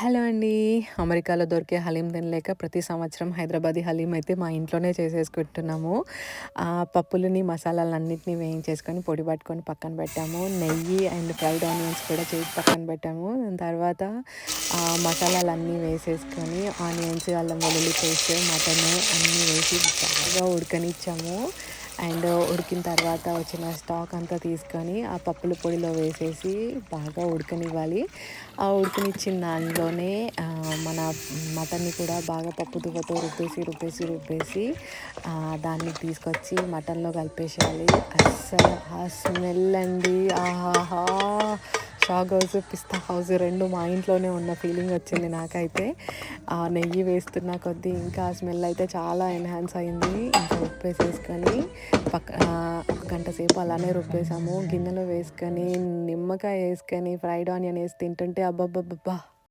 Hello అండి. అమెరికాలో దొరికే హలీం తినలేక ప్రతి సంవత్సరం హైదరాబాదీ హలీం అయితే మా ఇంట్లోనే చేసేసుకుంటున్నాము. పప్పులని, మసాలాలన్నిటిని వేయించేసుకొని, పొడి పట్టుకొని పక్కన పెట్టాము. నెయ్యి అండ్ ఫ్రైడ్ ఆనియన్స్ కూడా చేసి పక్కన పెట్టాము. దాని తర్వాత మసాలాలన్నీ వేసేసుకొని ఆనియన్స్, అల్లం వెల్లుల్లి పేస్ట్, మటను అన్నీ వేసి బాగా ఉడకనిచ్చాము. అండ్ ఉడికిన తర్వాత వచ్చిన స్టాక్ అంతా తీసుకొని ఆ పప్పుల పొడిలో వేసేసి బాగా ఉడకనివ్వాలి. ఆ ఉడకనిచ్చిన దాంట్లోనే మన మటన్‌ని కూడా బాగా పప్పు దువ్వతో రుబ్బేసి దాన్ని తీసుకొచ్చి మటన్‌లో కలిపేసేయాలి. అస్సలు ఆ స్మెల్ అండి ఆహాహా! షాగ్ హౌస్, పిస్తా హౌస్ 2 మా ఇంట్లోనే ఉన్న ఫీలింగ్ వచ్చింది నాకైతే. ఆ నెయ్యి వేస్తున్న కొద్దీ ఇంకా ఆ స్మెల్ అయితే చాలా ఎన్హాన్స్ అయింది. ఇంకా ఉప్పేసేసుకొని ఒక గంట సేపు అలానే రుబ్బేసాము. గిన్నెలో వేసుకొని, నిమ్మకాయ ఏసుకొని, ఫ్రైడ్ ఆనియన్ ఏసి తింటుంటే అబ్బబ్బబ్బబ్బా!